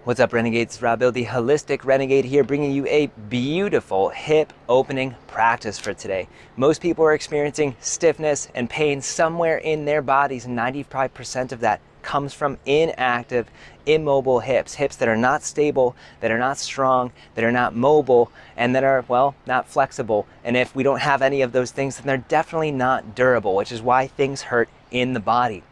What's up, Renegades? Rob Bill, the Holistic Renegade here, bringing you a beautiful hip opening practice for today. Most people are experiencing stiffness and pain somewhere in their bodies, and 95% of that comes from inactive, immobile hips. Hips that are not stable, that are not strong, that are not mobile, and that are, well, not flexible. And if we don't have any of those things, then they're definitely not durable, which is why things hurt in the body.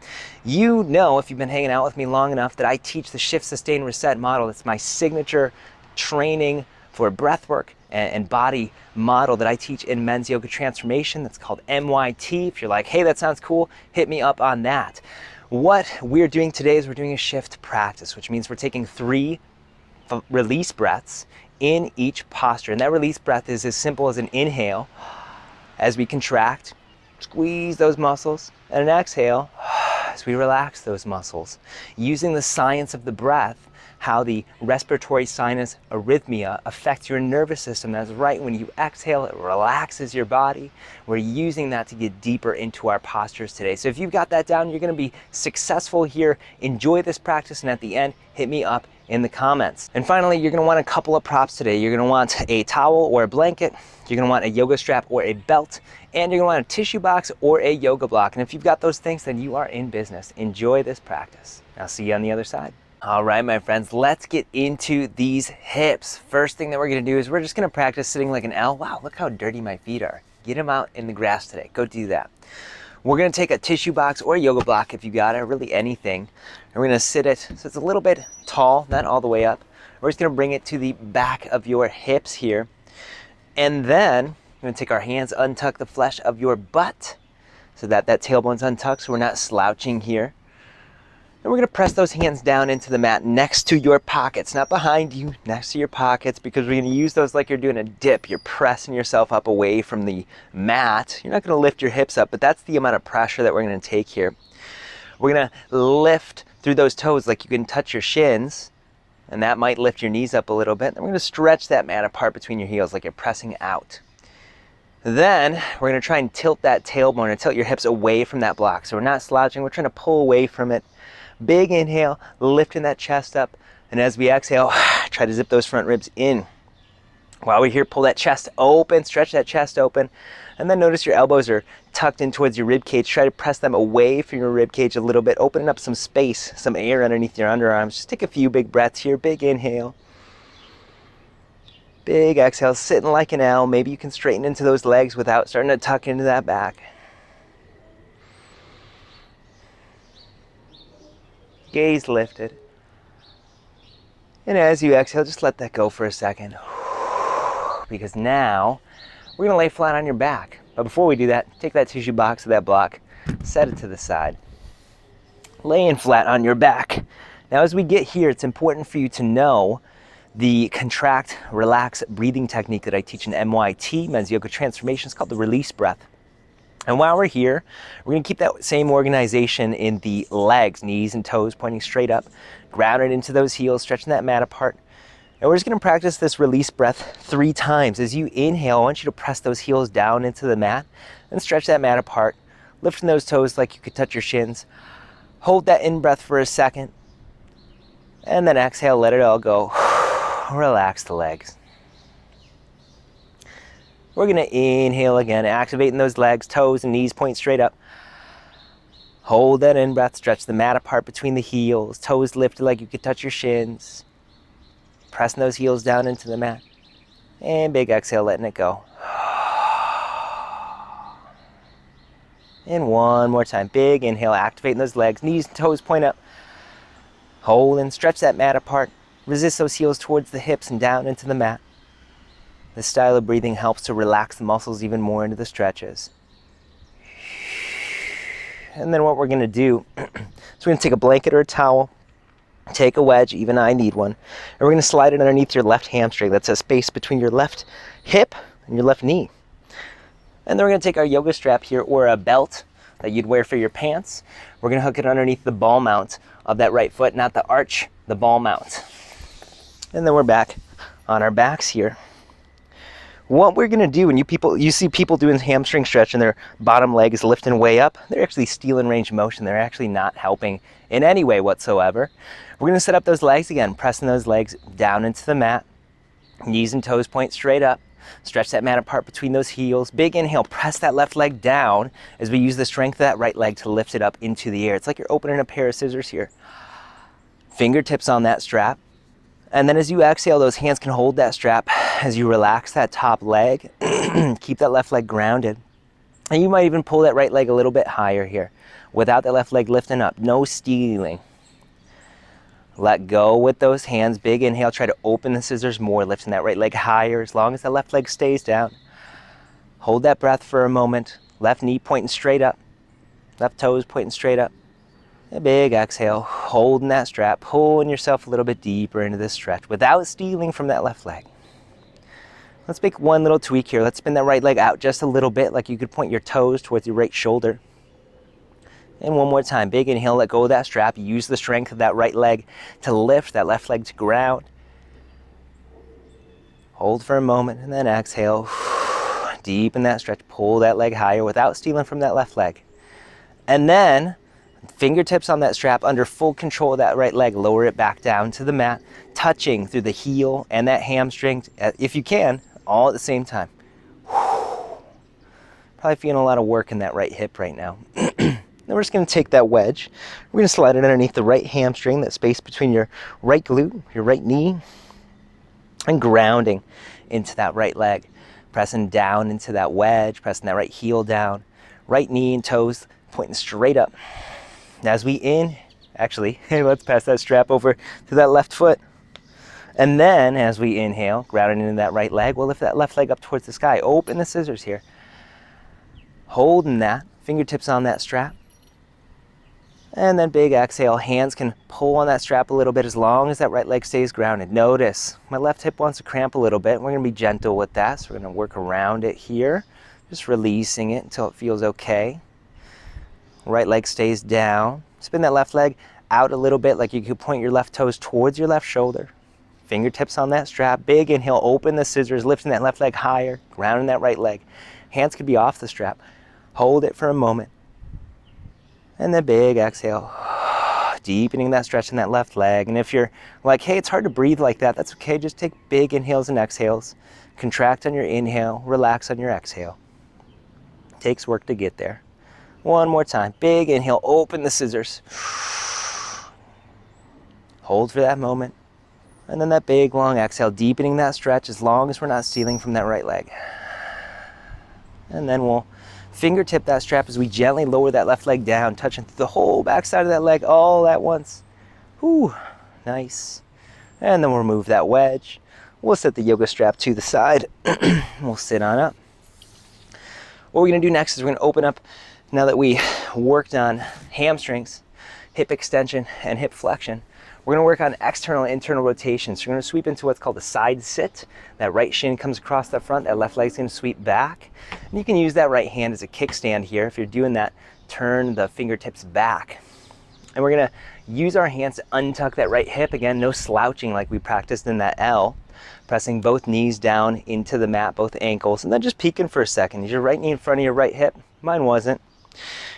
You know, if you've been hanging out with me long enough, that I teach the Shift, Sustain, Reset model. It's my signature training for breathwork and body model that I teach in Men's Yoga Transformation. That's called MYT. If you're like, hey, that sounds cool, hit me up on that. What we're doing today is we're doing a shift practice, which means we're taking 3 release breaths in each posture. And that release breath is as simple as an inhale as we contract, squeeze those muscles, and an exhale as we relax those muscles. Using the science of the breath, how the respiratory sinus arrhythmia affects your nervous system. That's right, when you exhale, it relaxes your body. We're using that to get deeper into our postures today. So if you've got that down, you're gonna be successful here. Enjoy this practice, and at the end, hit me up in the comments. And finally, you're gonna want a couple of props today. You're gonna want a towel or a blanket. You're gonna want a yoga strap or a belt, and you're gonna want a tissue box or a yoga block. And if you've got those things, then you are in business. Enjoy this practice. I'll see you on the other side. All right, my friends, let's get into these hips. First thing that we're gonna do is we're just gonna practice sitting like an L. Wow, look how dirty my feet are. Get them out in the grass today. Go do that. We're gonna take a tissue box or a yoga block if you got it, or really anything. And we're gonna sit it so it's a little bit tall, not all the way up. We're just gonna bring it to the back of your hips here. And then we're gonna take our hands, untuck the flesh of your butt so that that tailbone's untucked, so we're not slouching here. And we're gonna press those hands down into the mat next to your pockets, not behind you, next to your pockets, because we're gonna use those like you're doing a dip. You're pressing yourself up away from the mat. You're not gonna lift your hips up, but that's the amount of pressure that we're gonna take here. We're gonna lift through those toes like you can touch your shins, and that might lift your knees up a little bit. And we're gonna stretch that mat apart between your heels like you're pressing out. Then we're gonna try and tilt that tailbone or tilt your hips away from that block. So we're not slouching, we're trying to pull away from it. Big inhale, lifting that chest up. And as we exhale, try to zip those front ribs in. While we're here, pull that chest open, stretch that chest open. And then notice your elbows are tucked in towards your rib cage. Try to press them away from your rib cage a little bit, opening up some space, some air underneath your underarms. Just take a few big breaths here. Big inhale. Big exhale, sitting like an L. Maybe you can straighten into those legs without starting to tuck into that back. Gaze lifted. And as you exhale, just let that go for a second. Because now we're gonna lay flat on your back. But before we do that, take that tissue box or that block, set it to the side. Laying flat on your back. Now as we get here, it's important for you to know the contract, relax breathing technique that I teach in MYT, Men's Yoga Transformation. It's called the release breath. And while we're here, we're gonna keep that same organization in the legs, knees and toes pointing straight up, grounded into those heels, stretching that mat apart. And we're just gonna practice this release breath 3 times. As you inhale, I want you to press those heels down into the mat and stretch that mat apart, lifting those toes like you could touch your shins. Hold that in breath for a second, and then exhale, let it all go. Relax the legs. We're gonna inhale again, activating those legs, toes and knees point straight up. Hold that in breath, stretch the mat apart between the heels, toes lifted like you could touch your shins. Pressing those heels down into the mat. And big exhale, letting it go. And one more time, big inhale, activating those legs, knees and toes point up. Hold and stretch that mat apart. Resist those heels towards the hips and down into the mat. This style of breathing helps to relax the muscles even more into the stretches. And then what we're gonna do is we're gonna take a blanket or a towel, take a wedge, even I need one, and we're gonna slide it underneath your left hamstring. That's a space between your left hip and your left knee. And then we're gonna take our yoga strap here, or a belt that you'd wear for your pants. We're gonna hook it underneath the ball mount of that right foot, not the arch, the ball mount. And then we're back on our backs here. What we're gonna do when you see people doing hamstring stretch and their bottom leg is lifting way up, they're actually stealing range of motion. They're actually not helping in any way whatsoever. We're gonna set up those legs again, pressing those legs down into the mat, knees and toes point straight up. Stretch that mat apart between those heels. Big inhale, press that left leg down as we use the strength of that right leg to lift it up into the air. It's like you're opening a pair of scissors here. Fingertips on that strap. And then as you exhale, those hands can hold that strap as you relax that top leg. Keep that left leg grounded. And you might even pull that right leg a little bit higher here without that left leg lifting up. No stealing. Let go with those hands. Big inhale. Try to open the scissors more, lifting that right leg higher as long as that left leg stays down. Hold that breath for a moment. Left knee pointing straight up. Left toes pointing straight up. A big exhale, holding that strap, pulling yourself a little bit deeper into this stretch without stealing from that left leg. Let's make one little tweak here. Let's spin that right leg out just a little bit, like you could point your toes towards your right shoulder. And one more time, big inhale, let go of that strap. Use the strength of that right leg to lift that left leg to ground. Hold for a moment and then exhale. Deepen that stretch, pull that leg higher without stealing from that left leg. And then fingertips on that strap, under full control of that right leg, lower it back down to the mat, touching through the heel and that hamstring, if you can, all at the same time. Probably feeling a lot of work in that right hip right now. Then we're just going to take that wedge. We're going to slide it underneath the right hamstring, that space between your right glute, your right knee, and grounding into that right leg. Pressing down into that wedge, pressing that right heel down, right knee and toes pointing straight up. As we let's pass that strap over to that left foot. And then as we inhale, grounding into that right leg, we'll lift that left leg up towards the sky. Open the scissors here. Holding that, fingertips on that strap. And then big exhale, hands can pull on that strap a little bit as long as that right leg stays grounded. Notice my left hip wants to cramp a little bit. We're going to be gentle with that, so we're going to work around it here, just releasing it until it feels okay. Right leg stays down. Spin that left leg out a little bit, like you could point your left toes towards your left shoulder. Fingertips on that strap. Big inhale, open the scissors, lifting that left leg higher, grounding that right leg. Hands could be off the strap. Hold it for a moment. And then big exhale. Deepening that stretch in that left leg. And if you're like, hey, it's hard to breathe like that, that's okay. Just take big inhales and exhales. Contract on your inhale, relax on your exhale. Takes work to get there. One more time. Big inhale, open the scissors. Hold for that moment. And then that big long exhale, deepening that stretch as long as we're not stealing from that right leg. And then we'll fingertip that strap as we gently lower that left leg down, touching the whole backside of that leg all at once. Whew, nice. And then we'll remove that wedge. We'll set the yoga strap to the side. We'll sit on up. What we're going to do next is we're going to open up. Now that we worked on hamstrings, hip extension, and hip flexion, we're going to work on external and internal rotations. So we're going to sweep into what's called a side sit. That right shin comes across the front, that left leg's going to sweep back. And you can use that right hand as a kickstand here. If you're doing that, turn the fingertips back. And we're going to use our hands to untuck that right hip. Again, no slouching like we practiced in that L. Pressing both knees down into the mat, both ankles, and then just peeking for a second. Is your right knee in front of your right hip? Mine wasn't.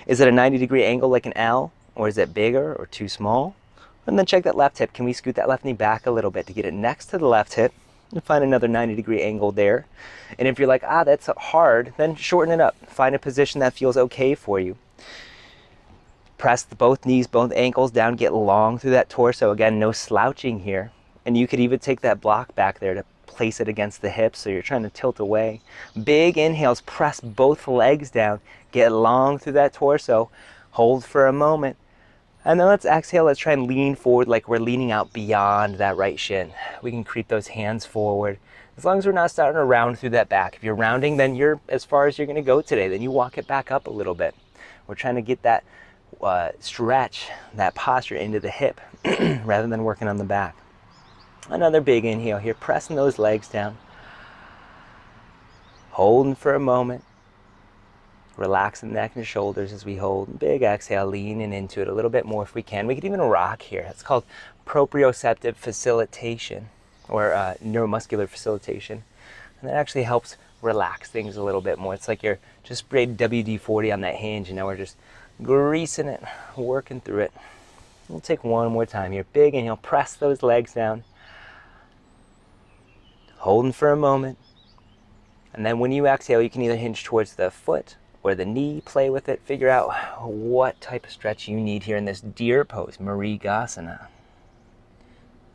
Is it a 90-degree angle like an L, or is it bigger or too small? And then check that left hip. Can we scoot that left knee back a little bit to get it next to the left hip and find another 90-degree angle there? And if you're like, that's hard, then shorten it up. Find a position that feels okay for you. Press both knees, both ankles down, get long through that torso. Again, no slouching here. And you could even take that block back there to place it against the hips, so you're trying to tilt away. Big inhales, press both legs down, get long through that torso, hold for a moment, and then let's exhale. Let's try and lean forward like we're leaning out beyond that right shin. We can creep those hands forward as long as we're not starting to round through that back. If you're rounding, then you're as far as you're going to go today. Then you walk it back up a little bit. We're trying to get that stretch, that posture into the hip rather than working on the back. Another big inhale here, pressing those legs down. Holding for a moment. Relaxing the neck and shoulders as we hold. Big exhale, leaning into it a little bit more if we can. We could even rock here. It's called proprioceptive facilitation, or neuromuscular facilitation. And that actually helps relax things a little bit more. It's like you're just sprayed WD-40 on that hinge, and now we're just greasing it, working through it. We'll take one more time here. Big inhale, press those legs down. Holding for a moment. And then when you exhale, you can either hinge towards the foot or the knee, play with it, figure out what type of stretch you need here in this deer pose, Mrigasana.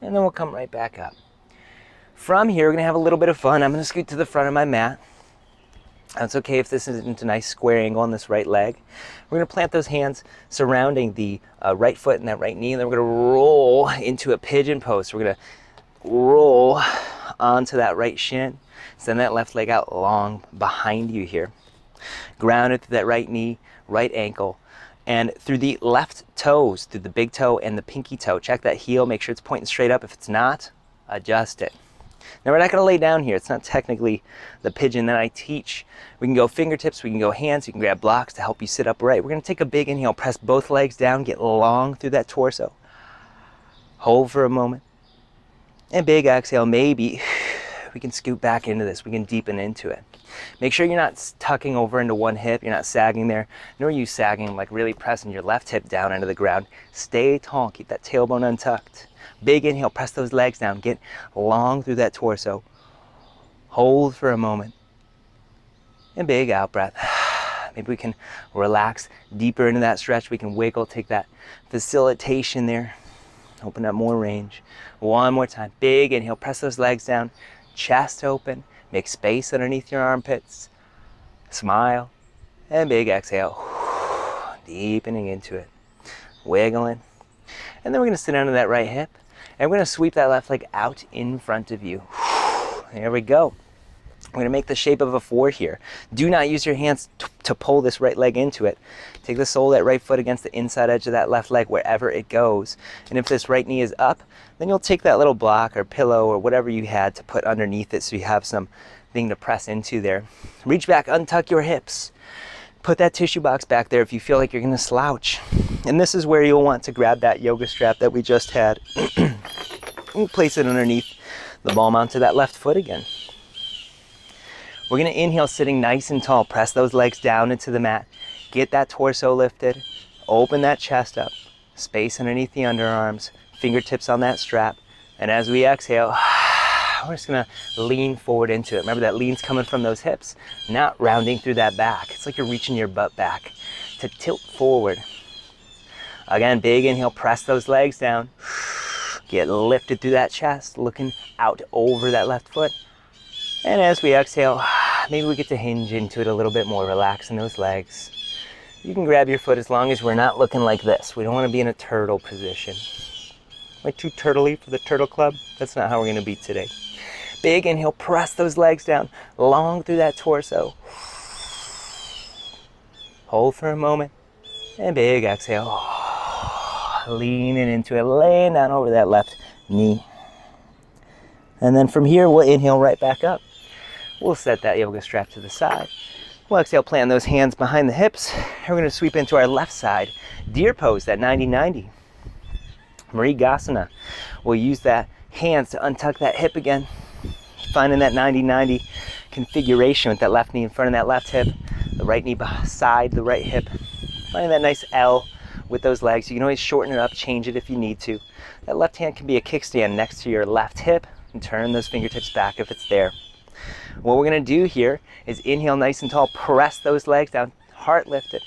And then we'll come right back up. From here, we're gonna have a little bit of fun. I'm gonna scoot to the front of my mat. That's okay if this isn't a nice square angle on this right leg. We're gonna plant those hands surrounding the right foot and that right knee, and then we're gonna roll into a pigeon pose. So we're gonna roll onto that right shin, send that left leg out long behind you here. Ground it through that right knee, right ankle, and through the left toes, through the big toe and the pinky toe. Check that heel, make sure it's pointing straight up. If it's not, adjust it. Now we're not gonna lay down here. It's not technically the pigeon that I teach. We can go fingertips, we can go hands, you can grab blocks to help you sit upright. We're gonna take a big inhale, press both legs down, get long through that torso. Hold for a moment. And big exhale, maybe we can scoot back into this. We can deepen into it. Make sure you're not tucking over into one hip. You're not sagging there, nor are you sagging, like really pressing your left hip down into the ground. Stay tall, keep that tailbone untucked. Big inhale, press those legs down, get long through that torso. Hold for a moment. And big out breath. Maybe we can relax deeper into that stretch. We can wiggle, take that facilitation there. Open up more range. One more time. Big inhale, press those legs down. Chest open, make space underneath your armpits. Smile, and big exhale. Deepening into it. Wiggling. And then we're gonna sit down to that right hip, and we're gonna sweep that left leg out in front of you. There we go. We're gonna make the shape of a 4 here. Do not use your hands to pull this right leg into it. Take the sole of that right foot against the inside edge of that left leg wherever it goes. And if this right knee is up, then you'll take that little block or pillow or whatever you had to put underneath it so you have something to press into there. Reach back, untuck your hips. Put that tissue box back there if you feel like you're gonna slouch. And this is where you'll want to grab that yoga strap that we just had. And place it underneath the ball mount to that left foot again. We're gonna inhale sitting nice and tall. Press those legs down into the mat. Get that torso lifted. Open that chest up. Space underneath the underarms. Fingertips on that strap. And as we exhale, we're just gonna lean forward into it. Remember that lean's coming from those hips, not rounding through that back. It's like you're reaching your butt back to tilt forward. Again, big inhale, press those legs down. Get lifted through that chest, looking out over that left foot. And as we exhale, maybe we get to hinge into it a little bit more, relaxing those legs. You can grab your foot as long as we're not looking like this. We don't want to be in a turtle position. Am I too turtley for the turtle club? That's not how we're going to be today. Big inhale, press those legs down, long through that torso. Hold for a moment, and big exhale. Leaning into it, laying down over that left knee. And then from here, we'll inhale right back up. We'll set that yoga strap to the side. We'll exhale, plant those hands behind the hips. And we're gonna sweep into our left side. Deer pose, that 90-90. Mrigasana. We'll use that hands to untuck that hip again. Finding that 90-90 configuration with that left knee in front of that left hip. The right knee beside the right hip. Finding that nice L with those legs. You can always shorten it up, change it if you need to. That left hand can be a kickstand next to your left hip, and turn those fingertips back if it's there. What we're gonna do here is inhale nice and tall, press those legs down, heart lifted.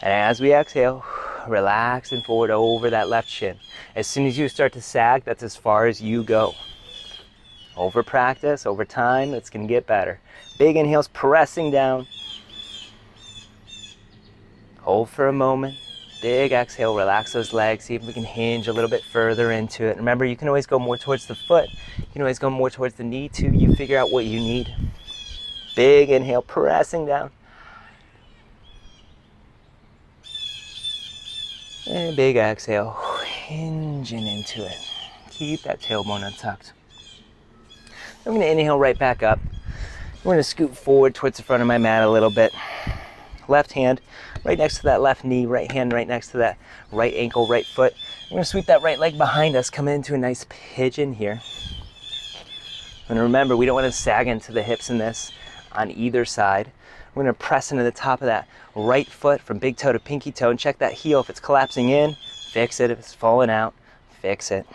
And as we exhale, relax and forward over that left shin. As soon as you start to sag, that's as far as you go. Over practice, over time, it's gonna get better. Big inhales, pressing down. Hold for a moment. Big exhale, relax those legs, see if we can hinge a little bit further into it. Remember, you can always go more towards the foot. You can always go more towards the knee too. You figure out what you need. Big inhale, pressing down. And big exhale, hinging into it. Keep that tailbone untucked. I'm gonna inhale right back up. We're gonna scoot forward towards the front of my mat a little bit. Left hand right next to that left knee, right hand right next to that right ankle, right foot. We're gonna sweep that right leg behind us, come into a nice pigeon here. And remember, we don't want to sag into the hips in this on either side. We're going to press into the top of that right foot from big toe to pinky toe and check that heel. If it's collapsing in, fix it. If it's falling out, fix it.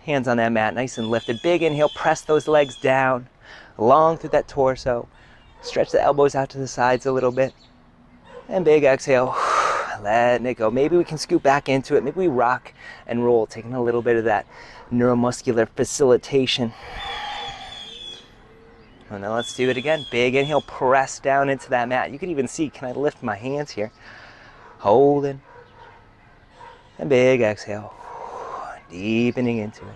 Hands on that mat, nice and lifted. Big inhale, press those legs down, long through that torso. Stretch the elbows out to the sides a little bit. And big exhale, letting it go. Maybe we can scoot back into it. Maybe we rock and roll, taking a little bit of that neuromuscular facilitation. And then let's do it again. Big inhale, press down into that mat. You can even see, can I lift my hands here? Holding. And big exhale, deepening into it.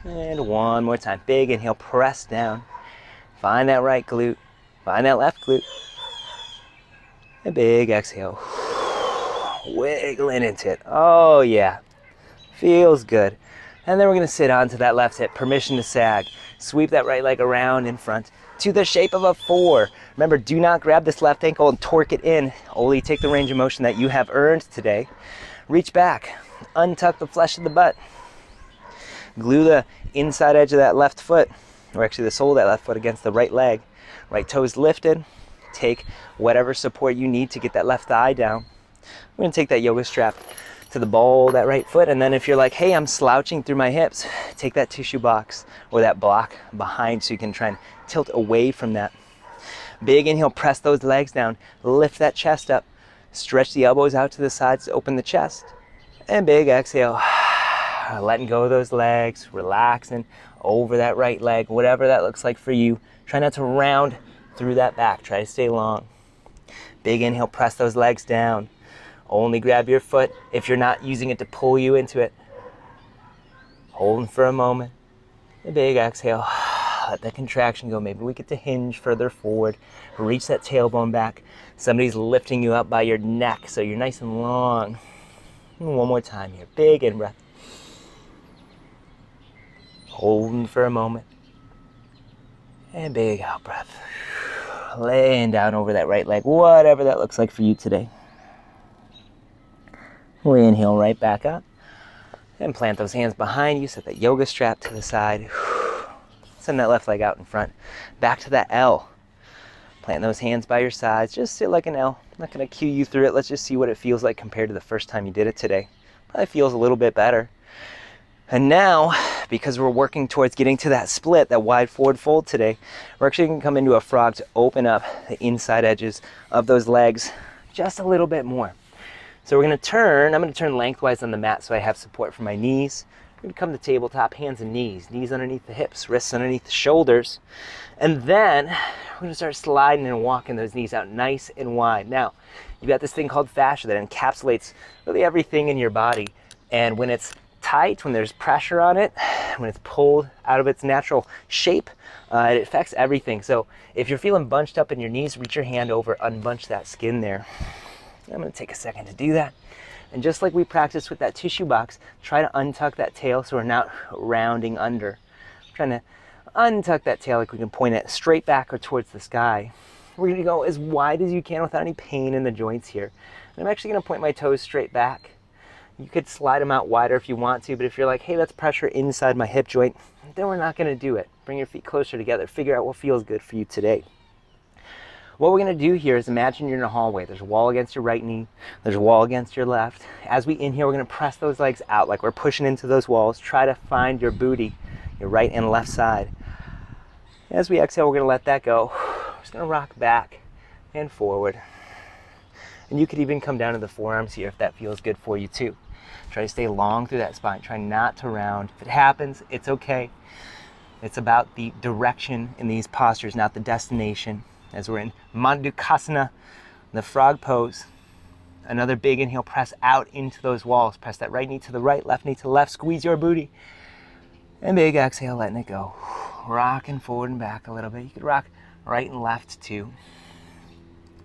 And one more time. Big inhale, press down. Find that right glute. Find that left glute. And big exhale. Wiggling into it. Oh yeah. Feels good. And then we're going to sit onto that left hip. Permission to sag. Sweep that right leg around in front to the shape of a 4. Remember, do not grab this left ankle and torque it in. Only take the range of motion that you have earned today. Reach back. Untuck the flesh of the butt. Glue the inside edge of that left foot, or actually the sole of that left foot, against the right leg. Right toes lifted. Take whatever support you need to get that left thigh down. We're going to take that yoga strap to the ball of that right foot, and then if you're like, hey, I'm slouching through my hips, take that tissue box or that block behind so you can try and tilt away from that. Big inhale, press those legs down, lift that chest up, stretch the elbows out to the sides to open the chest, and big exhale, letting go of those legs, relaxing over that right leg, whatever that looks like for you. Try not to round through that back, try to stay long. Big inhale, press those legs down. Only grab your foot if you're not using it to pull you into it. Holding for a moment. A big exhale. Let that contraction go. Maybe we get to hinge further forward. Reach that tailbone back. Somebody's lifting you up by your neck so you're nice and long. And one more time here. Big in breath. Holding for a moment. And big out breath. Laying down over that right leg, whatever that looks like for you today. We inhale right back up and plant those hands behind you. Set that yoga strap to the side. Send that left leg out in front. Back to that L. Plant those hands by your sides. Just sit like an L. I'm not going to cue you through it. Let's just see what it feels like compared to the first time you did it today. Probably feels a little bit better. And now, because we're working towards getting to that split, that wide forward fold today, we're actually going to come into a frog to open up the inside edges of those legs just a little bit more. So we're going to turn, I'm going to turn lengthwise on the mat so I have support for my knees. We're going to come to tabletop, hands and knees. Knees underneath the hips, wrists underneath the shoulders. And then we're going to start sliding and walking those knees out nice and wide. Now, you've got this thing called fascia that encapsulates really everything in your body. And when it's tight, when there's pressure on it, when it's pulled out of its natural shape, it affects everything. So if you're feeling bunched up in your knees, reach your hand over, unbunch that skin there. I'm going to take a second to do that. And just like we practiced with that tissue box, try to untuck that tail so we're not rounding under. I'm trying to untuck that tail like we can point it straight back or towards the sky. We're going to go as wide as you can without any pain in the joints here. And I'm actually going to point my toes straight back. You could slide them out wider if you want to, but if you're like, hey, let's pressure inside my hip joint, then we're not going to do it. Bring your feet closer together. Figure out what feels good for you today. What we're going to do here is imagine you're in a hallway. There's a wall against your right knee. There's a wall against your left. As we inhale, we're going to press those legs out like we're pushing into those walls. Try to find your booty, your right and left side. As we exhale, we're going to let that go. We're just going to rock back and forward. And you could even come down to the forearms here if that feels good for you too. Try to stay long through that spine. Try not to round. If it happens, it's okay. It's about the direction in these postures, not the destination. As we're in Mandukasana, the frog pose. Another big inhale, press out into those walls. Press that right knee to the right, left knee to the left. Squeeze your booty. And big exhale, letting it go. Rocking forward and back a little bit. You could rock right and left too.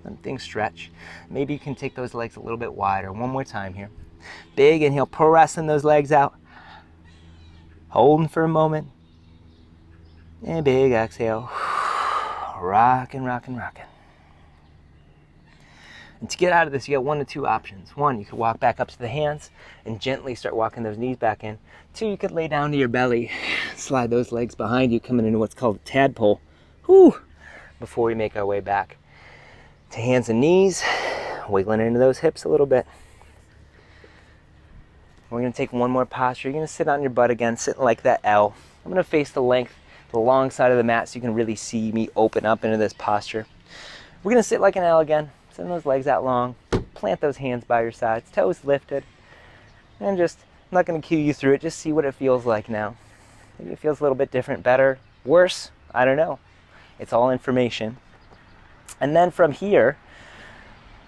Let things stretch. Maybe you can take those legs a little bit wider. One more time here. Big inhale, pressing those legs out. Holding for a moment. And big exhale. Rocking, rocking, rocking. And to get out of this, you got one of two options. One, you could walk back up to the hands and gently start walking those knees back in. Two, you could lay down to your belly, slide those legs behind you, coming into what's called a tadpole. Whew! Before we make our way back to hands and knees, wiggling into those hips a little bit. We're going to take one more posture. You're going to sit on your butt again, sitting like that L. I'm going to face the length, the long side of the mat so you can really see me open up into this posture. We're going to sit like an L again. Send those legs out long. Plant those hands by your sides, toes lifted. And just, I'm not going to cue you through it, just see what it feels like now. Maybe it feels a little bit different, better, worse, I don't know. It's all information. And then from here,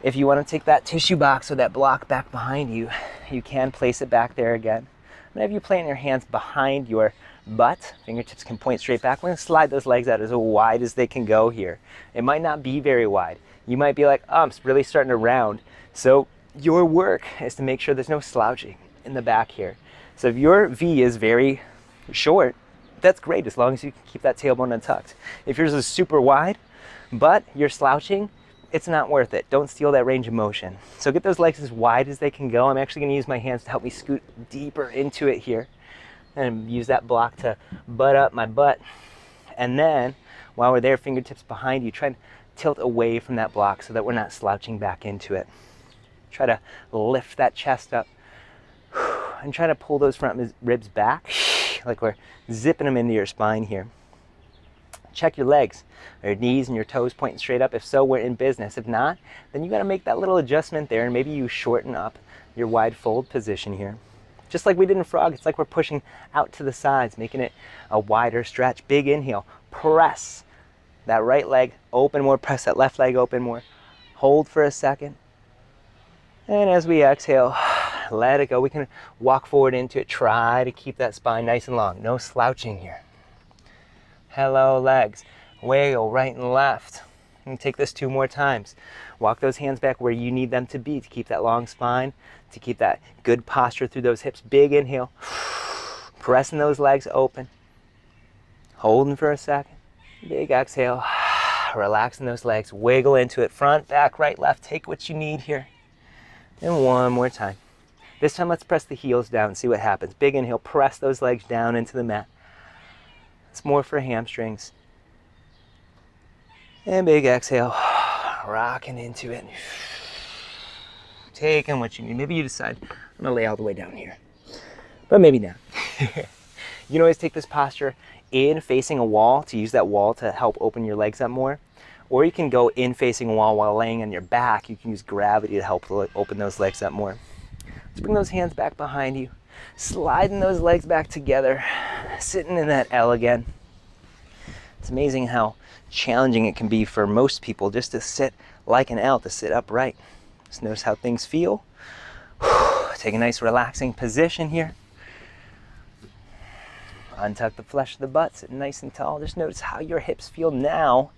if you want to take that tissue box or that block back behind you, you can place it back there again. I'm going to have you plant your hands behind your butt. Fingertips can point straight back. We're going to slide those legs out as wide as they can go here. It might not be very wide. You might be like, oh, I'm really starting to round. So your work is to make sure there's no slouching in the back here. So if your V is very short, that's great as long as you can keep that tailbone untucked. If yours is super wide, but you're slouching, it's not worth it. Don't steal that range of motion. So get those legs as wide as they can go. I'm actually going to use my hands to help me scoot deeper into it here and use that block to butt up my butt. And then while we're there, fingertips behind you, try and tilt away from that block so that we're not slouching back into it. Try to lift that chest up and try to pull those front ribs back like we're zipping them into your spine here. Check your legs. Are your knees and your toes pointing straight up? If so, we're in business. If not, then you got to make that little adjustment there and maybe you shorten up your wide fold position here. Just like we did in frog, it's like we're pushing out to the sides, making it a wider stretch. Big inhale. Press that right leg open more. Press that left leg open more. Hold for a second. And as we exhale, let it go. We can walk forward into it. Try to keep that spine nice and long. No slouching here. Hello, legs. Wiggle right and left. And take this 2 more times. Walk those hands back where you need them to be to keep that long spine, to keep that good posture through those hips. Big inhale. Pressing those legs open. Holding for a second. Big exhale. Relaxing those legs. Wiggle into it. Front, back, right, left. Take what you need here. And one more time. This time, let's press the heels down and see what happens. Big inhale. Press those legs down into the mat. It's more for hamstrings. And big exhale, rocking into it. Taking what you need. Maybe you decide, I'm gonna lay all the way down here. But maybe not. You can always take this posture in facing a wall to use that wall to help open your legs up more. Or you can go in facing a wall while laying on your back. You can use gravity to help open those legs up more. Let's bring those hands back behind you. Sliding those legs back together. Sitting in that L again. It's amazing how challenging it can be for most people just to sit like an L, to sit upright. Just notice how things feel. Take a nice relaxing position here. Untuck the flesh of the butt, sit nice and tall. Just notice how your hips feel now.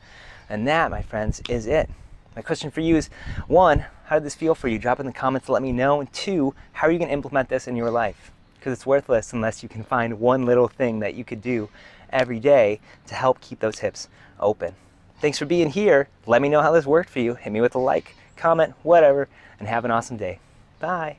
And that, my friends, is it. My question for you is, 1, how did this feel for you? Drop in the comments to let me know. And 2, how are you going to implement this in your life? Because it's worthless unless you can find one little thing that you could do every day to help keep those hips open. Thanks for being here. Let me know how this worked for you. Hit me with a like, comment, whatever, and have an awesome day. Bye.